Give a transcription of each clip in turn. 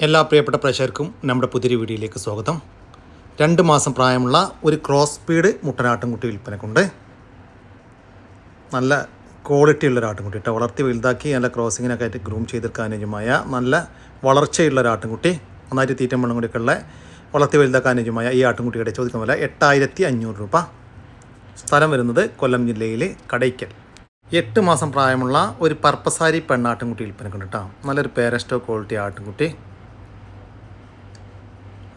എല്ലാ പ്രിയപ്പെട്ട പ്രേക്ഷകർക്കും നമ്മുടെ പുതിയ വീഡിയോയിലേക്ക് സ്വാഗതം. 2 മാസം പ്രായമുള്ള ഒരു ക്രോസ് സ്പീഡ് മുട്ടനാട്ടിൻകുട്ടി വിൽപ്പനക്കുണ്ട്. നല്ല ക്വാളിറ്റി ഉള്ള ആട്ടിൻകുട്ടി കേട്ടോ. വളർത്തി വലുതാക്കി നല്ല ക്രോസിങ്ങിനൊക്കെ ആയിട്ട് ഗ്രൂം ചെയ്തെടുക്കാൻ അനുയോജ്യമായ നല്ല വളർച്ചയുള്ള ഒരു ആട്ടിൻകുട്ടി, നന്നായിട്ട് തീറ്റം വെള്ളം കൂടിയൊക്കെ ഉള്ള വളർത്തി വലുതാക്കാൻ അനുയോജ്യമായ ഈ ആട്ടിൻകുട്ടിയുടെ ചോദിക്കുന്ന വില 8500 രൂപ. സ്ഥലം വരുന്നത് കൊല്ലം ജില്ലയിലെ കടയ്ക്കൽ. 8 മാസം പ്രായമുള്ള ഒരു പർപ്പസാരി പെണ്ണാട്ടിൻകുട്ടി വിൽപ്പനക്കുണ്ട് കേട്ടോ. നല്ലൊരു പേരസ്റ്റോ ക്വാളിറ്റി ആട്ടിൻകുട്ടി.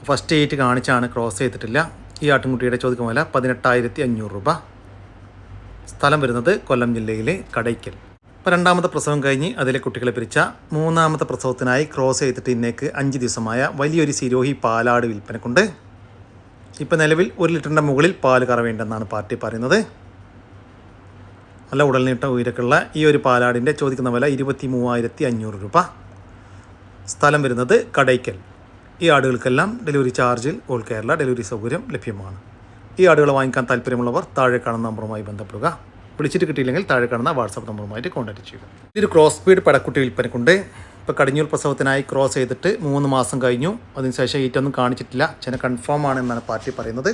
ഫസ്റ്റ് 8 കാണിച്ചാണ്, ക്രോസ് ചെയ്തിട്ടില്ല. ഈ ആട്ടിൻകുട്ടിയുടെ ചോദിക്കുന്ന വില 18500 രൂപ. സ്ഥലം വരുന്നത് കൊല്ലം ജില്ലയിലെ കടയ്ക്കൽ. ഇപ്പോൾ 2ാമത്തെ പ്രസവം കഴിഞ്ഞ് അതിലെ കുട്ടികളെ പിരിച്ച 3ാമത്തെ പ്രസവത്തിനായി ക്രോസ് ചെയ്തിട്ട് ഇന്നേക്ക് 5 ദിവസമായ വലിയൊരു സിരോഹി പാലാട് വിൽപ്പനക്കുണ്ട്. ഇപ്പോൾ നിലവിൽ 1 ലിറ്ററിൻ്റെ മുകളിൽ പാല് കറവേണ്ടെന്നാണ് പാർട്ടി പറയുന്നത്. നല്ല ഉടൽനീട്ട ഉയരക്കുള്ള ഈ ഒരു പാലാടിൻ്റെ ചോദിക്കുന്ന വില 23500 രൂപ. സ്ഥലം വരുന്നത് കടയ്ക്കൽ. ഈ ആടുകൾക്കെല്ലാം ഡെലിവറി ചാർജിൽ ഓൾ കേരള ഡെലിവറി സൗകര്യം ലഭ്യമാണ്. ഈ ആടുകൾ വാങ്ങിക്കാൻ താല്പര്യമുള്ളവർ താഴെ കാണുന്ന നമ്പറുമായി ബന്ധപ്പെടുക. വിളിച്ചിട്ട് കിട്ടിയില്ലെങ്കിൽ താഴെ കാണുന്ന വാട്സാപ്പ് നമ്പറുമായിട്ട് കോൺടാക്ട് ചെയ്യുക. ഇതൊരു ക്രോസ് സ്പീഡ് പെടക്കുട്ടി വിൽപ്പനക്കുണ്ട്. ഇപ്പോൾ കടിഞ്ഞൂൽ പ്രസവത്തിനായി ക്രോസ് ചെയ്തിട്ട് 3 മാസം കഴിഞ്ഞു. അതിനുശേഷം ഈറ്റൊന്നും കാണിച്ചിട്ടില്ല. ചെന കൺഫേം ആണ് എന്നാണ് പാർട്ടി പറയുന്നത്.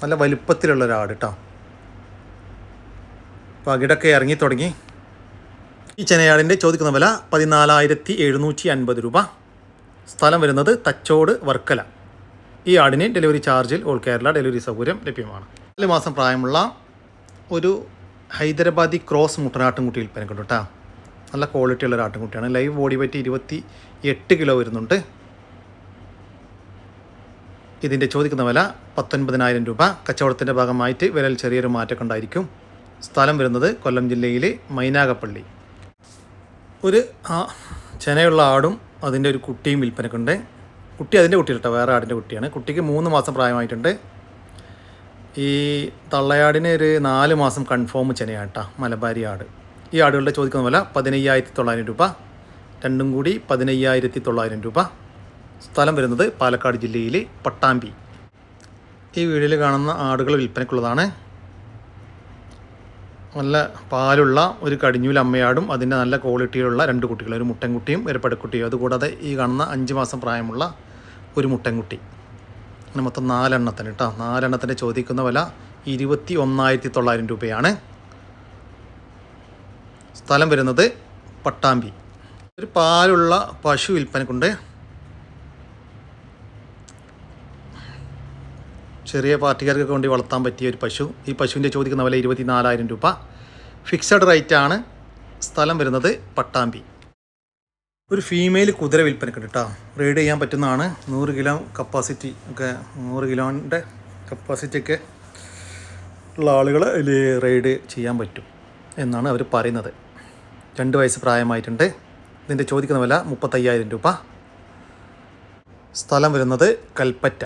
നല്ല വലുപ്പത്തിലുള്ള ഒരാട് കേട്ടോ. അപ്പോൾ അകിടൊക്കെ ഇറങ്ങി തുടങ്ങി. ഈ ചെനയാടിൻ്റെ ചോദിക്കുന്ന വില 14750 രൂപ. സ്ഥലം വരുന്നത് തച്ചോട് വർക്കല. ഈ ആടിന് ഡെലിവറി ചാർജിൽ ഓൾ കേരള ഡെലിവറി സൗകര്യം ലഭ്യമാണ്. 4 മാസം പ്രായമുള്ള ഒരു ഹൈദരാബാദി ക്രോസ് മുട്ടനാട്ടിൻകുട്ടി വിൽപ്പനക്കുണ്ട് കേട്ടോ. നല്ല ക്വാളിറ്റി ഉള്ള ഒരു ആട്ടിൻകുട്ടിയാണ്. ലൈവ് ബോഡി വെയിറ്റ് 28 കിലോ വരുന്നുണ്ട്. ഇതിൻ്റെ ചോദിക്കുന്ന വില 19000 രൂപ. കച്ചവടത്തിൻ്റെ ഭാഗമായിട്ട് വിലയിൽ ചെറിയൊരു മാറ്റമൊക്കെ ഉണ്ടായിരിക്കും. സ്ഥലം വരുന്നത് കൊല്ലം ജില്ലയിലെ മൈനാഗപ്പള്ളി. ഒരു ചെനയുള്ള ആടും അതിൻ്റെ ഒരു കുട്ടിയും വിൽപ്പനക്കുണ്ട്. കുട്ടി അതിൻ്റെ കുട്ടി കേട്ടോ, വേറെ ആടിൻ്റെ കുട്ടിയാണ്. കുട്ടിക്ക് 3 മാസം പ്രായമായിട്ടുണ്ട്. ഈ തള്ളയാടിന് ഒരു 4 മാസം കൺഫേം ചെനയാണ് കേട്ടോ, മലബാരി ആട്. ഈ ആടുകളുടെ ചോദിക്കുന്ന വില 15900 രൂപ. രണ്ടും കൂടി 15900 രൂപ. സ്ഥലം വരുന്നത് പാലക്കാട് ജില്ലയിലെ പട്ടാമ്പി. ഈ വീഡിയോയിൽ കാണുന്ന ആടുകൾ വിൽപ്പനക്കുള്ളതാണ്. നല്ല പാലുള്ള ഒരു കടിഞ്ഞൂൽ അമ്മയാടും അതിൻ്റെ നല്ല ക്വാളിറ്റിയുള്ള 2 കുട്ടികൾ, ഒരു മുട്ടൻകുട്ടിയും ഒരു പെടക്കുട്ടിയും. അതുകൂടാതെ ഈ കാണുന്ന 5 മാസം പ്രായമുള്ള ഒരു മുട്ടൻകുട്ടി. അങ്ങനെ മൊത്തം 4 എണ്ണത്തിന് കേട്ടോ. 4 എണ്ണത്തിൻ്റെ ചോദിക്കുന്ന വില 21900 രൂപയാണ്. സ്ഥലം വരുന്നത് പട്ടാമ്പി. ഒരു പാലുള്ള പശു വിൽപ്പനക്കുണ്ട്. ചെറിയ പാർട്ടിക്കാർക്കൊക്കെ വേണ്ടി വളർത്താൻ പറ്റിയ ഒരു പശു. ഈ പശുവിൻ്റെ ചോദിക്കുന്ന വില 24000 രൂപ. ഫിക്സഡ് റേറ്റ് ആണ്. സ്ഥലം വരുന്നത് പട്ടാമ്പി. ഒരു ഫീമെയിൽ കുതിര വിൽപ്പനക്കുണ്ട് കേട്ടോ. റൈഡ് ചെയ്യാൻ പറ്റുന്നതാണ്. 100 കിലോ കപ്പാസിറ്റി ഒക്കെ, 100 കിലോൻ്റെ കപ്പാസിറ്റി ഒക്കെ ഉള്ള ആളുകൾ ഇതിൽ റൈഡ് ചെയ്യാൻ പറ്റും എന്നാണ് അവർ പറയുന്നത്. 2 വയസ്സ് പ്രായമായിട്ടുണ്ട്. ഇതിൻ്റെ ചോദിക്കുന്ന വില 35000 രൂപ. സ്ഥലം വരുന്നത് കൽപ്പറ്റ.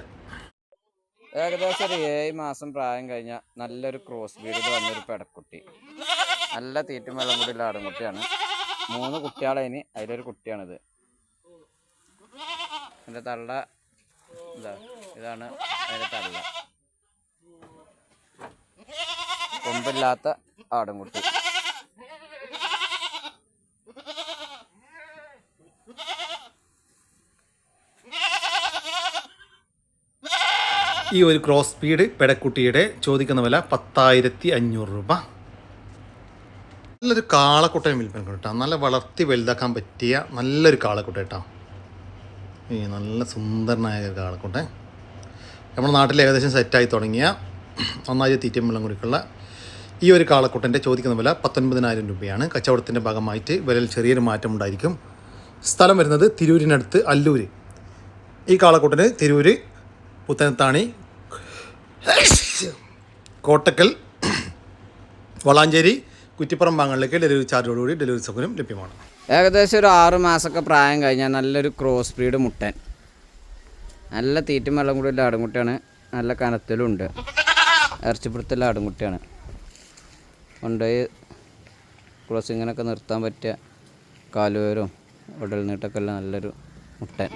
ഏകദേശം ഒരു 7 മാസം പ്രായം കഴിഞ്ഞ നല്ലൊരു ക്രോസ് ബ്രീഡിൽ വന്നൊരു പെടക്കുട്ടി. നല്ല തീറ്റും വെള്ളം കൂടി ഉള്ള ആടുംകുട്ടിയാണ്. 3 കുട്ടികളതിന്, അതിലൊരു കുട്ടിയാണിത്. എൻ്റെ തള്ള ഇതാണ് അതിൻ്റെ തള്ള. കൊമ്പില്ലാത്ത ആടുംകുട്ടി. ഈ ഒരു ക്രോസ് സ്പീഡ് പെടക്കുട്ടിയുടെ ചോദിക്കുന്ന വില 10500 രൂപ. നല്ലൊരു കാളക്കുട്ടയും വിൽപ്പന കേട്ടോ. നല്ല വളർത്തി വലുതാക്കാൻ പറ്റിയ നല്ലൊരു കാളക്കുട്ട കേട്ടോ. ഈ നല്ല സുന്ദരനായ ഒരു കാളക്കുട്ട. നമ്മുടെ നാട്ടിൽ ഏകദേശം സെറ്റായി തുടങ്ങിയ നന്നായി തീറ്റയും വെള്ളം കുടിക്കുള്ള ഈ ഒരു കാളക്കുട്ടൻ്റെ ചോദിക്കുന്ന വില 19000 രൂപയാണ്. കച്ചവടത്തിൻ്റെ ഭാഗമായിട്ട് വിലയിൽ ചെറിയൊരു മാറ്റം ഉണ്ടായിരിക്കും. സ്ഥലം വരുന്നത് തിരൂരിനടുത്ത് അല്ലൂര്. ഈ കാളക്കുട്ടന് തിരൂര്, പുത്തനത്താണി, കോട്ടക്കൽ, വളാഞ്ചേരി, കുറ്റിപ്പുറം ഭാഗങ്ങളിലേക്ക് ഡെലിവറി ചാർജോടുകൂടി ഡെലിവറി സൗകര്യം ലഭ്യമാണ്. ഏകദേശം ഒരു 6 മാസമൊക്കെ പ്രായം കഴിഞ്ഞാൽ നല്ലൊരു ക്രോസ് ബ്രീഡ് മുട്ടൻ. നല്ല തീറ്റും വെള്ളം കൂടി ഉള്ള ആടുംകുട്ടിയാണ്. നല്ല കനത്തിലും ഉണ്ട്. ഇറച്ചിപ്പിടുത്തുള്ള ആടുംകുട്ടിയാണ്. കൊണ്ടുപോയി ക്രോസിങ്ങിനൊക്കെ നിർത്താൻ പറ്റിയ കാലുവേരും ഉടൽ നീട്ടൊക്കെ ഉള്ള നല്ലൊരു മുട്ടൻ.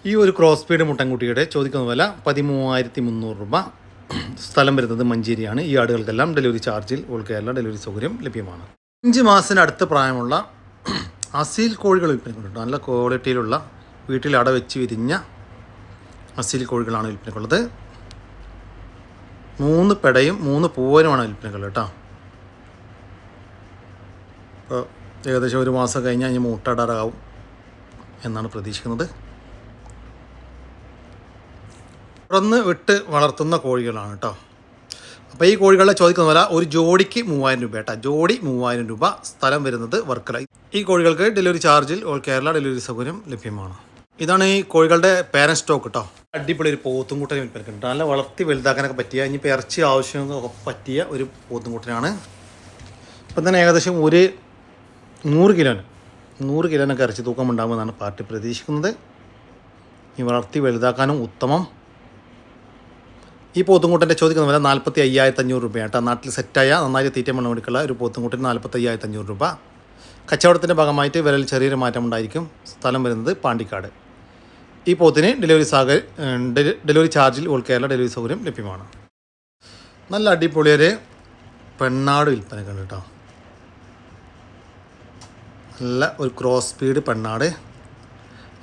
ഈ ഒരു ക്രോസ് ബീഡ് മുട്ടൻകുട്ടിയുടെ ചോദിക്കുന്ന വില 13,300 രൂപ. സ്ഥലം വരുന്നത് മഞ്ചേരിയാണ്. ഈ ആടുകൾക്കെല്ലാം ഡെലിവറി ചാർജിൽ ഓൾ കേരള ഡെലിവറി സൗകര്യം ലഭ്യമാണ്. 5 മാസത്തിനടുത്ത് പ്രായമുള്ള അസീൽ കോഴികൾ വിൽപ്പനക്കുണ്ട്. നല്ല ക്വാളിറ്റിയിലുള്ള വീട്ടിൽ അടവെച്ച് വിരിഞ്ഞ അസീൽ കോഴികളാണ് വിൽപ്പനക്കുള്ളത്. 3 പെടയും 3 പൂവനുമാണ് വിൽപ്പനക്കുള്ളത് കേട്ടോ. ഇപ്പോൾ ഏകദേശം 1 മാസം കഴിഞ്ഞാൽ ഇനി മുട്ടയിടാറാവും എന്നാണ് പ്രതീക്ഷിക്കുന്നത്. തുറന്ന് വിട്ട് വളർത്തുന്ന കോഴികളാണ് കേട്ടോ. അപ്പോൾ ഈ കോഴികളെ ചോദിക്കുന്ന വില ഒരു ജോഡിക്ക് 3,000 രൂപ കേട്ടോ. ജോഡി 3,000 രൂപ. സ്ഥലം വരുന്നത് വർക്കല. ഈ കോഴികൾക്ക് ഡെലിവറി ചാർജിൽ ഓൾ കേരള ഡെലിവറി സൗകര്യം ലഭ്യമാണ്. ഇതാണ് ഈ കോഴികളുടെ പേരൻറ്റ് സ്റ്റോക്ക് കേട്ടോ. അടിപൊളി ഒരു പോത്തുംകൂട്ടനെ വിൽപ്പനക്കുണ്ട്. നല്ല വളർത്തി വലുതാക്കാനൊക്കെ പറ്റിയ, ഇനിയിപ്പോൾ ഇറച്ചി ആവശ്യമൊക്കെ പറ്റിയ ഒരു പോത്തുംകൂട്ടനാണ്. ഇപ്പം തന്നെ ഏകദേശം ഒരു 100 കിലോനൊക്കെ ഇറച്ചി തൂക്കം ഉണ്ടാകുമെന്നാണ് പാർട്ടി പ്രതീക്ഷിക്കുന്നത്. ഈ വളർത്തി വലുതാക്കാനും ഉത്തമം. ഈ പോത്തുംകൂട്ടൻ്റെ ചോദിക്കുന്ന വില 45,500 രൂപയാണ് കേട്ടോ. നാട്ടിൽ സെറ്റായ നന്നായി തീറ്റ മണ്ണ് കൊടുക്കുള്ള ഒരു പോത്തുംകൂട്ടിന് 45,500 രൂപ. കച്ചവടത്തിൻ്റെ ഭാഗമായിട്ട് വിലയിൽ ചെറിയൊരു മാറ്റം ഉണ്ടായിരിക്കും. സ്ഥലം വരുന്നത് പാണ്ടിക്കാട്. ഈ പോത്തിന് ഡെലിവറി ചാർജിൽ ഓൾ കേരള ഡെലിവറി സൗകര്യം ലഭ്യമാണ്. നല്ല അടിപൊളിയൊരു പെണ്ണാട് വിൽപ്പനക്കുണ്ട് കേട്ടോ. നല്ല ഒരു ക്രോസ് സ്പീഡ് പെണ്ണാട്.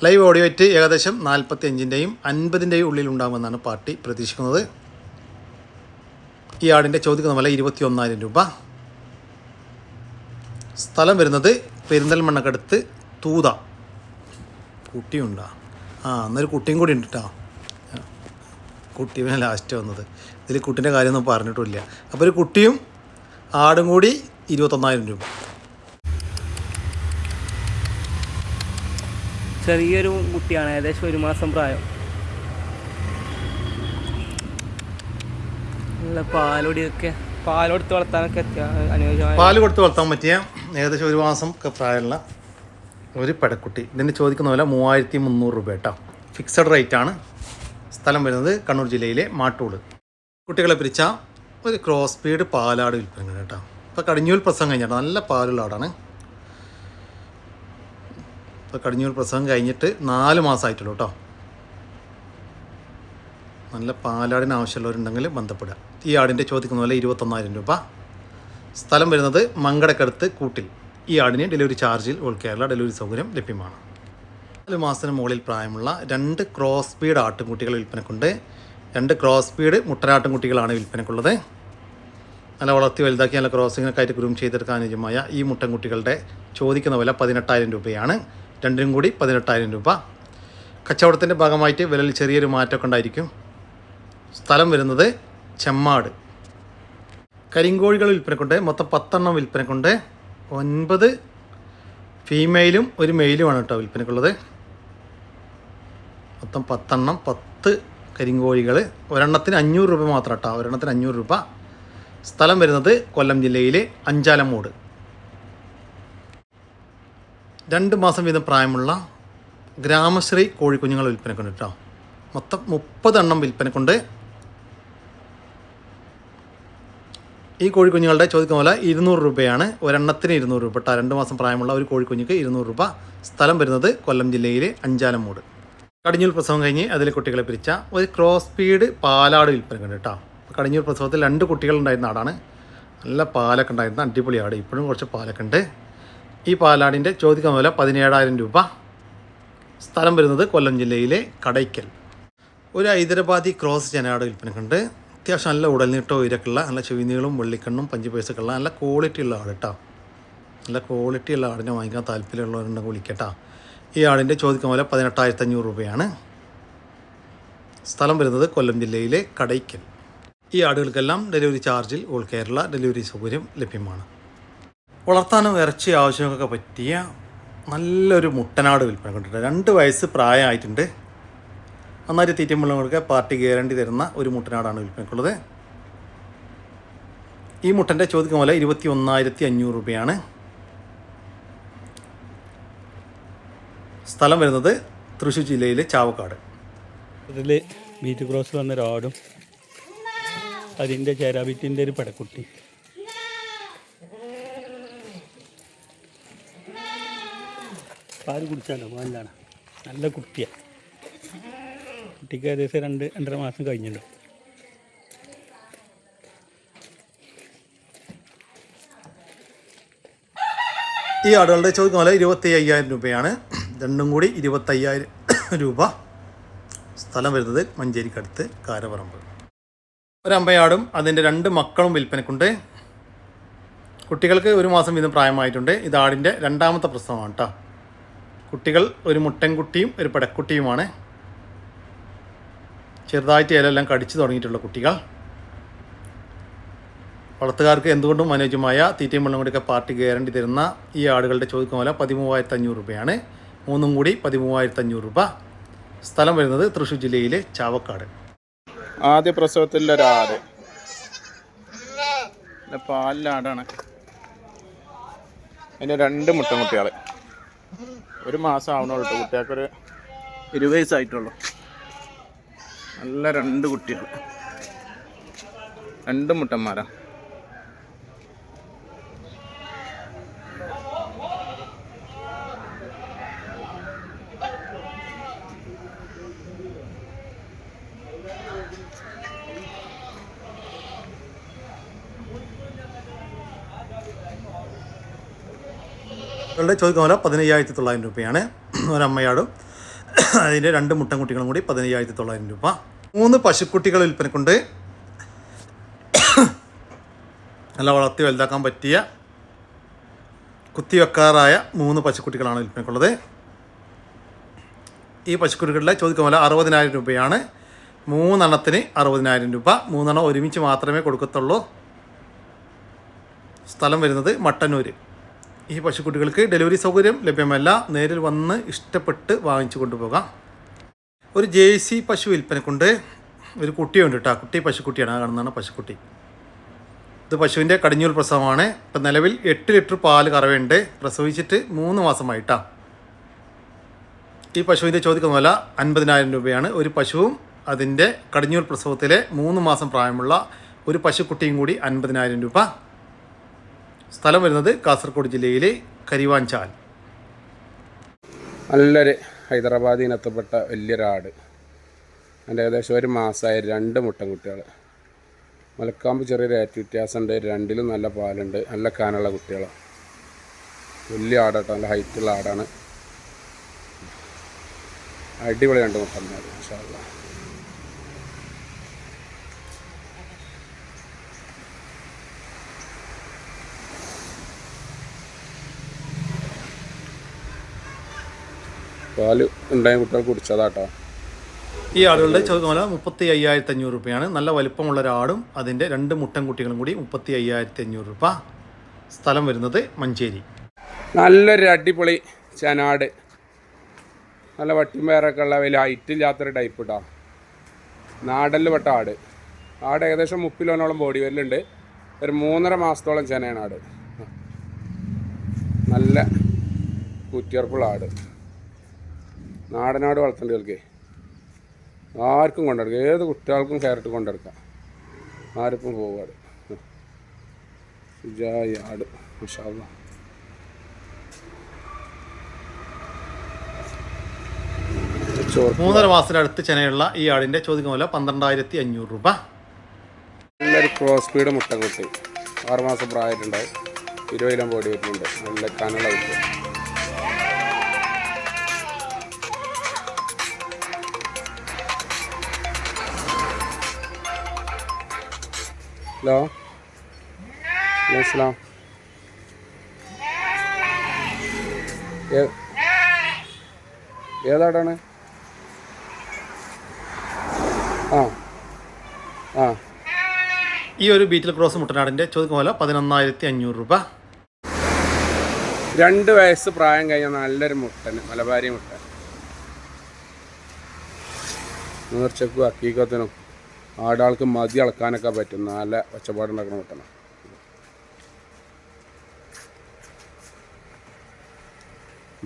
ലൈവ് ഓഡിയോ വെയിറ്റ് ഏകദേശം 45-ൻ്റെയും 50-ൻ്റെയും ഉള്ളിൽ ഉണ്ടാകുമെന്നാണ് പാർട്ടി പ്രതീക്ഷിക്കുന്നത്. ഈ ആടിൻ്റെ ചോദിക്കുന്ന വില 21,000 രൂപ. സ്ഥലം വരുന്നത് പെരിന്തൽമണ്ണക്കടുത്ത് തൂത. കുട്ടിയുണ്ടോ? എന്നൊരു കുട്ടിയും കൂടി ഉണ്ട് കേട്ടോ. കുട്ടി പിന്നെ ലാസ്റ്റ് വന്നത്. ഇതിൽ കുട്ടീൻ്റെ കാര്യമൊന്നും പറഞ്ഞിട്ടില്ല. അപ്പോൾ ഒരു കുട്ടിയും ആടും കൂടി 21,000 രൂപ. ചെറിയൊരു കുട്ടിയാണ്, ഏകദേശം 1 മാസം പ്രായം. നല്ല പാലൊടിയൊക്കെ പാലെടുത്ത് വളർത്താനൊക്കെ അനുയോജ്യമായ, പാല് കൊടുത്ത് വളർത്താൻ പറ്റിയ ഏകദേശം 1 മാസം ഒക്കെ പ്രായമുള്ള ഒരു പെടക്കുട്ടി. ഇതിന് ചോദിക്കുന്ന വില 3,300 രൂപ കേട്ടോ. ഫിക്സഡ് റേറ്റാണ്. സ്ഥലം വരുന്നത് കണ്ണൂർ ജില്ലയിലെ മാട്ടൂട്. കുട്ടികളെ പിരിച്ച ഒരു ക്രോസ് സ്പീഡ് പാലാട് വിൽപ്പന കേട്ടോ. ഇപ്പോൾ കടിഞ്ഞൂൽ പ്രസവം കഴിഞ്ഞിട്ട് നല്ല പാലുള്ള ആടാണ്. ഇപ്പോൾ കടിഞ്ഞൂൽ പ്രസവം കഴിഞ്ഞിട്ട് 4 മാസമായിട്ടുള്ളൂ കേട്ടോ. നല്ല പാലാടിന് ആവശ്യമുള്ളവരുണ്ടെങ്കിൽ ബന്ധപ്പെടുക. ഈ ആടിൻ്റെ ചോദിക്കുന്ന വില 21,000 രൂപ. സ്ഥലം വരുന്നത് മങ്കടക്കടുത്ത് കൂട്ടിൽ. ഈ ആടിന് ഡെലിവറി ചാർജിൽ ഓൾ കേരള ഡെലിവറി സൗകര്യം ലഭ്യമാണ്. 4 മാസത്തിന് മുകളിൽ പ്രായമുള്ള 2 ക്രോസ് സ്പീഡ് ആട്ടുംകുട്ടികൾ വിൽപ്പനക്കുണ്ട്. 2 ക്രോസ് സ്പീഡ് മുട്ടനാട്ടുംകുട്ടികളാണ് വിൽപ്പനക്കുള്ളത്. നല്ല വളർത്തി വലുതാക്കി നല്ല ക്രോസിങ്ങിനൊക്കെ ആയിട്ട് ഗ്രൂം ചെയ്തെടുക്കാൻ അനുയോജ്യമായ ഈ മുട്ടൻകുട്ടികളുടെ ചോദിക്കുന്ന വില 18,000 രൂപയാണ്. രണ്ടിനും കൂടി 18,000 രൂപ. കച്ചവടത്തിൻ്റെ ഭാഗമായിട്ട് വിലയിൽ ചെറിയൊരു മാറ്റമൊക്കെ ഉണ്ടായിരിക്കും. സ്ഥലം വരുന്നത് ചെമ്മാട്. കരിങ്കോഴികൾ വിൽപ്പനക്കുണ്ട്. മൊത്തം 10 എണ്ണം വിൽപ്പനക്കുണ്ട്. 9 ഫീമെയിലും 1 മെയിലുമാണ് കേട്ടോ വിൽപ്പനക്കുള്ളത്. മൊത്തം 10 എണ്ണം, 10 കരിങ്കോഴികൾ. ഒരെണ്ണത്തിന് 500 രൂപ മാത്രം കേട്ടോ. ഒരെണ്ണത്തിന് 500 രൂപ. സ്ഥലം വരുന്നത് കൊല്ലം ജില്ലയിലെ അഞ്ചാലമ്മൂട്. 2 മാസം വീതം പ്രായമുള്ള ഗ്രാമശ്രീ കോഴിക്കുഞ്ഞുങ്ങൾ വിൽപ്പനക്കുണ്ട് കേട്ടോ. മൊത്തം 30 എണ്ണം വിൽപ്പനക്കുണ്ട്. ഈ കോഴിക്കുഞ്ഞുങ്ങളുടെ ചോദിക്കുന്ന പോലെ 200 രൂപയാണ്. ഒരെണ്ണത്തിന് 200 രൂപ കേട്ടോ. 2 മാസം പ്രായമുള്ള ഒരു കോഴിക്കുഞ്ഞുക്ക് 200 രൂപ. സ്ഥലം വരുന്നത് കൊല്ലം ജില്ലയിലെ അഞ്ചാലമ്മൂട്. കടിഞ്ഞൂൽ പ്രസവം കഴിഞ്ഞ് അതിലെ കുട്ടികളെ പിരിച്ച ഒരു ക്രോസ് സ്പീഡ് പാലാട് വിൽപ്പനക്കുണ്ട് കേട്ടോ. കടിഞ്ഞൂൽ പ്രസവത്തിൽ 2 കുട്ടികളുണ്ടായിരുന്ന ആടാണ്. നല്ല പാലൊക്കെ ഉണ്ടായിരുന്ന അടിപൊളി ആട്. ഇപ്പോഴും കുറച്ച് പാലൊക്കെ ഉണ്ട്. ഈ പാലാടിൻ്റെ ചോദിക്കുന്ന വില 17,000 രൂപ. സ്ഥലം വരുന്നത് കൊല്ലം ജില്ലയിലെ കടയ്ക്കൽ. ഒരു ഹൈദരാബാദി ക്രോസ് ജനാട് വിൽപ്പനക്കുണ്ട്. അത്യാവശ്യം നല്ല ഉടൽനീട്ടോ ഉയരക്കുള്ള നല്ല ചെവിനീളും വെള്ളിക്കണ്ണും 5 പൈസക്കുള്ള നല്ല ക്വാളിറ്റി ഉള്ള ആട് കേട്ടോ. നല്ല ക്വാളിറ്റി ഉള്ള ആടിനെ വാങ്ങിക്കാൻ താല്പര്യമുള്ളവരുണ്ടെങ്കിൽ വിളിക്കട്ടോ. ഈ ആടിൻ്റെ ചോദിക്കുന്ന വില 18,500 രൂപയാണ്. സ്ഥലം വരുന്നത് കൊല്ലം ജില്ലയിലെ കടയ്ക്കൽ. ഈ ആടുകൾക്കെല്ലാം ഡെലിവറി ചാർജിൽ ഓൾ കേരള ഡെലിവറി സൗകര്യം ലഭ്യമാണ്. വളർത്താനും ഇറച്ചി ആവശ്യമൊക്കെ പറ്റിയ നല്ലൊരു മുട്ടനാട് വിൽപ്പന കൊണ്ടിട്ടുണ്ട്. 2 വയസ്സ് പ്രായമായിട്ടുണ്ട്. നന്നായിട്ട് തീറ്റയും വെള്ളം കൊടുക്കുക പാർട്ടി ഗ്യാരണ്ടി തരുന്ന ഒരു മുട്ടനാടാണ് വിൽപ്പനക്കുള്ളത്. ഈ മുട്ടൻ്റെ ചോദിക്കുന്ന പോലെ 21,500 രൂപയാണ്. സ്ഥലം വരുന്നത് തൃശ്ശൂർ ജില്ലയിലെ ചാവക്കാട്. ഇതിൽ ബീറ്റ് ക്രോസ് വന്നൊരാടും അതിൻ്റെ ചേരാബീറ്റിൻ്റെ ഒരു പെടക്കുട്ടി. പാല് കുടിച്ചാലോ പാലാണ്. നല്ല കുട്ടിയാണ്. കുട്ടിക്ക് ഏകദേശം 2-2.5 മാസം കഴിഞ്ഞിട്ടുണ്ട്. ഈ ആടുകളുടെ ചോദിക്കുന്ന പോലെ 25,000 രൂപയാണ്. രണ്ടും കൂടി 25,000 രൂപ. സ്ഥലം വരുന്നത് മഞ്ചേരിക്കടുത്ത് കാരപറമ്പ്. ഒരു അമ്പയാടും അതിൻ്റെ 2 മക്കളും വിൽപ്പനക്കുണ്ട്. കുട്ടികൾക്ക് 1 മാസം വീതം പ്രായമായിട്ടുണ്ട്. ഇത് ആടിൻ്റെ 2ാമത്തെ പ്രസവമാണ് കേട്ടോ. കുട്ടികൾ ഒരു മുട്ടൻകുട്ടിയും ഒരു പെടക്കുട്ടിയുമാണ്. ചെറുതായിട്ട് ഇലയെല്ലാം കടിച്ചു തുടങ്ങിയിട്ടുള്ള കുട്ടികൾ. വളർത്തുകാർക്ക് എന്തുകൊണ്ടും അനുയോജ്യമായ തീറ്റയും വെള്ളം കൂടിയൊക്കെ പാർട്ടി ഗ്യാരണ്ടി തരുന്ന ഈ ആടുകളുടെ ചോദിക്കുന്ന പോലെ 13,500 രൂപയാണ്. 3 കൂടി 13,500 രൂപ. സ്ഥലം വരുന്നത് തൃശ്ശൂർ ജില്ലയിലെ ചാവക്കാട്. ആദ്യ പ്രസവത്തിലൊരാട് പാലിലാടാണ്. അതിന് 2 മുട്ടൻകുട്ടികൾ. 1 മാസം ആവണുള്ളൂ. കുട്ടികൾക്കൊരു 20 വയസ്സായിട്ടുള്ളൂ. നല്ല 2 കുട്ടികൾ, 2 മുട്ടന്മാരാണ്. ളുടെ ചോദിക്കുന്ന പോലെ 15,900 രൂപയാണ്. ഒരമ്മയാടും അതിൻ്റെ 2 മുട്ടൻകുട്ടികളും കൂടി 15,900 രൂപ. 3 പശുക്കുട്ടികൾ വിൽപ്പനക്കുണ്ട്. നല്ല വളർത്തി വലുതാക്കാൻ പറ്റിയ കുത്തിവെക്കാറായ 3 പശുക്കുട്ടികളാണ് വിൽപ്പനക്കുള്ളത്. ഈ പശുക്കുട്ടികളുടെ ചോദിക്കുന്ന പോലെ 60,000 രൂപയാണ്. 3 എണ്ണത്തിന് 60,000 രൂപ. 3 എണ്ണം ഒരുമിച്ച് മാത്രമേ കൊടുക്കത്തുള്ളൂ. സ്ഥലം വരുന്നത് മട്ടന്നൂർ. ഈ പശുക്കുട്ടികൾക്ക് ഡെലിവറി സൗകര്യം ലഭ്യമല്ല. നേരിൽ വന്ന് ഇഷ്ടപ്പെട്ട് വാങ്ങിച്ചു കൊണ്ടുപോകാം. ഒരു ജേഴ്സി പശു വിൽപ്പനക്കുണ്ട്. ഒരു കുട്ടിയുണ്ട് കേട്ടോ. കുട്ടി പശുക്കുട്ടിയാണ്. ആ കാണുന്നതാണ് പശുക്കുട്ടി. ഇത് പശുവിൻ്റെ കടിഞ്ഞൂൽ പ്രസവമാണ്. ഇപ്പം നിലവിൽ 8 ലിറ്റർ പാല് കറവയുണ്ട്. പ്രസവിച്ചിട്ട് 3 മാസമായിട്ടാണ്. ഈ പശുവിൻ്റെ ചോദിക്കുന്ന വില 50,000 രൂപയാണ്. ഒരു പശുവും അതിൻ്റെ കടിഞ്ഞൂൽ പ്രസവത്തിലെ 3 മാസം പ്രായമുള്ള ഒരു പശുക്കുട്ടിയും കൂടി 50,000 രൂപ. സ്ഥലം വരുന്നത് കാസർഗോഡ് ജില്ലയിലെ കരിവാഞ്ചാൽ. നല്ലൊരു ഹൈദരാബാദിൽ നിന്നെത്തപ്പെട്ട വലിയൊരാട്. അതിൻ്റെ ഏകദേശം 1 മാസമായ 2 മുട്ടൻകുട്ടികൾ. മലക്കാമ്പ് ചെറിയൊരു വ്യത്യാസമുണ്ട്. 2ലും നല്ല പാലുണ്ട്. നല്ല കാനുള്ള കുട്ടികളാണ്. വലിയ ആടാട്ടോ. നല്ല ഹൈറ്റുള്ള ആടാണ്. അടിപൊളി 2 മുട്ടന്മാർ. മാഷാ അല്ലാഹ്. പാല് ഉണ്ടായ കുട്ടികൾ കുടിച്ചതാട്ടോ. ഈ ആടുകളുടെ ചോദിക്കുന്ന 35,500 രൂപയാണ്. നല്ല വലിപ്പമുള്ള ഒരാടും അതിൻ്റെ 2 മുട്ടൻകുട്ടികളും കൂടി 35,500 രൂപ. സ്ഥലം വരുന്നത് മഞ്ചേരി. നല്ലൊരു അടിപൊളി ചനാട്. നല്ല വട്ടിമ്പയറൊക്കെ ഉള്ള വലിയ ഹൈറ്റില്ലാത്തൊരു ടൈപ്പ് ഇട്ടാ. നാടലിൽ പെട്ട ആട്. ഏകദേശം 30 കിലോനോളം ബോഡി വെല്ലുണ്ട്. ഒരു 3.5 മാസത്തോളം ചെനയാണ് ആട്. നല്ല കുറ്റിയർപ്പുള്ള ആട്. നാടനാട് വളർത്തേണ്ടവർക്ക് ആർക്കും കൊണ്ടെടുക്കാം. ഏത് കുട്ടികൾക്കും കയറിട്ട് കൊണ്ടെടുക്കാം. ആർക്കും പോവാട്. സുജായി ആട്. മാഷാ അല്ലാഹ്. മൂന്നര മാസത്തിനടുത്ത് ചെനയുള്ള ഈ ആടിൻ്റെ ചോദിക്കുന്ന വില 12,500 രൂപ. നല്ലൊരു ക്രോസ് സ്പീഡ് മുട്ടൻകുട്ടി. 6 മാസം പ്രായമായിട്ടുണ്ടാവും. 20 കിലോ ബോഡി വരുന്നുണ്ട്. നല്ല കനുള്ള കുട്ടി. ഹലോ അസ്സലാം. ഏതാടാണ്? ആ ആ ഈ ഒരു ബീറ്റിൽ ക്രോസ് മുട്ടനാടിൻ്റെ ചോദിക്കുന്ന വില 11,500 രൂപ. 2 വയസ്സ് പ്രായം കഴിഞ്ഞ നല്ലൊരു മുട്ടന്. മലബാരി മുട്ടൻ. നേർച്ചക്കും അക്കീക്കത്തിനും ആടാൾക്ക് മതി അളക്കാനൊക്കെ പറ്റും. നല്ല ഒച്ചപ്പാടുണ്ടാക്കുന്ന മുട്ടനാണ്.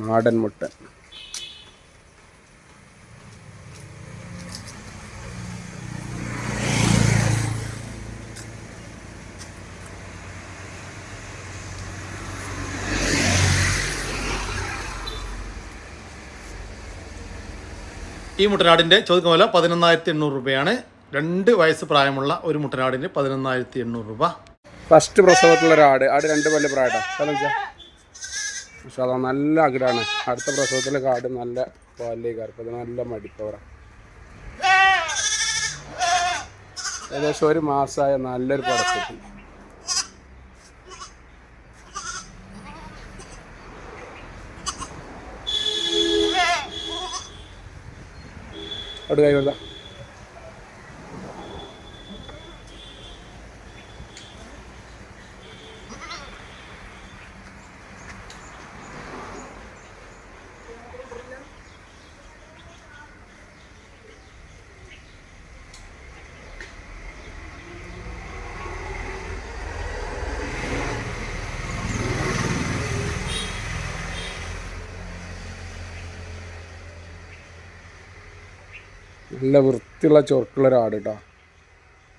നാടൻ മുട്ടൻ. ഈ ഈ മുട്ടനാടിൻ്റെ ചോദിക്കുന്ന വില 11,800 രൂപയാണ്. 2 വയസ്സ് പ്രായമുള്ള ഒരു മുട്ടനാടിന് 11,800 രൂപ. ഫസ്റ്റ് പ്രസവത്തിലുള്ള ഒരാട് 2 കൊല്ലം പ്രായട്ടോ. പക്ഷേ അതാ നല്ല അകിടാണ്. അടുത്ത പ്രസവത്തിലെ കാട് നല്ല പാലിലേക്ക് അപ്പോൾ അത് നല്ല മടിപ്പവറാണ്. ഏകദേശം 1 മാസമായ നല്ലൊരു പടക്കെട്ടി. അവിടെ കൈ കൊടുത്ത നല്ല വൃത്തിയുള്ള ചൊറുക്കുള്ള ഒരാട് കേട്ടോ.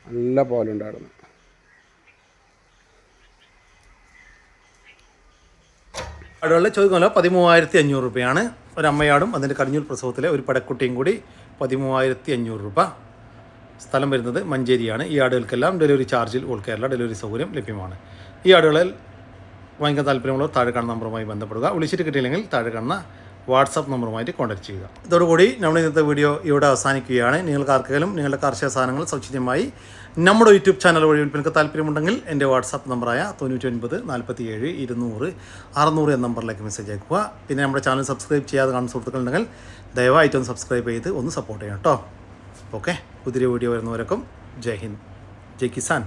നല്ല പോലുണ്ടായിരുന്നു. ആടുകളുടെ ചോദിക്കുമല്ലോ 13,500 രൂപയാണ്. ഒരമ്മയാടും അതിൻ്റെ കടിഞ്ഞൂൽ പ്രസവത്തിലെ ഒരു പടക്കുട്ടിയും കൂടി 13,500 രൂപ. സ്ഥലം വരുന്നത് മഞ്ചേരിയാണ്. ഈ ആടുകൾക്കെല്ലാം ഡെലിവറി ചാർജിൽ ഓൾ കേരള ഡെലിവറി സൗകര്യം ലഭ്യമാണ്. ഈ ആടുകളിൽ വാങ്ങിക്കാൻ താല്പര്യമുള്ളവർ താഴെ കാണുന്ന നമ്പറുമായി ബന്ധപ്പെടുക. വിളിച്ചിട്ട് കിട്ടിയില്ലെങ്കിൽ താഴെ കാണുന്ന വാട്സാപ്പ് നമ്പറുമായിട്ട് കോൺടാക്ട് ചെയ്യുക. ഇതോടുകൂടി നമ്മുടെ ഇന്നത്തെ വീഡിയോ ഇവിടെ അവസാനിക്കുകയാണ്. നിങ്ങൾക്ക് ആർക്കെങ്കിലും നിങ്ങളുടെ കാർഷിക സാധനങ്ങൾ സൗജന്യമായി നമ്മുടെ യൂട്യൂബ് ചാനൽ വഴി വിൽപ്പനയ്ക്ക് താല്പര്യമുണ്ടെങ്കിൽ എൻ്റെ വാട്സാപ്പ് നമ്പറായ 99 47 200 600 എന്ന നമ്പറിലേക്ക് മെസ്സേജ് അയക്കുക. പിന്നെ നമ്മുടെ ചാനൽ സബ്സ്ക്രൈബ് ചെയ്യാതെ കാണുന്ന സുഹൃത്തുക്കളുണ്ടെങ്കിൽ ദയവായിട്ടൊന്ന് സബ്സ്ക്രൈബ് ചെയ്ത് ഒന്ന് സപ്പോർട്ട് ചെയ്യാം കേട്ടോ. ഓക്കെ, പുതിയ വീഡിയോ വരുന്നവരൊക്കെ ജയ് ഹിന്ദ്, ജയ് കിസാൻ.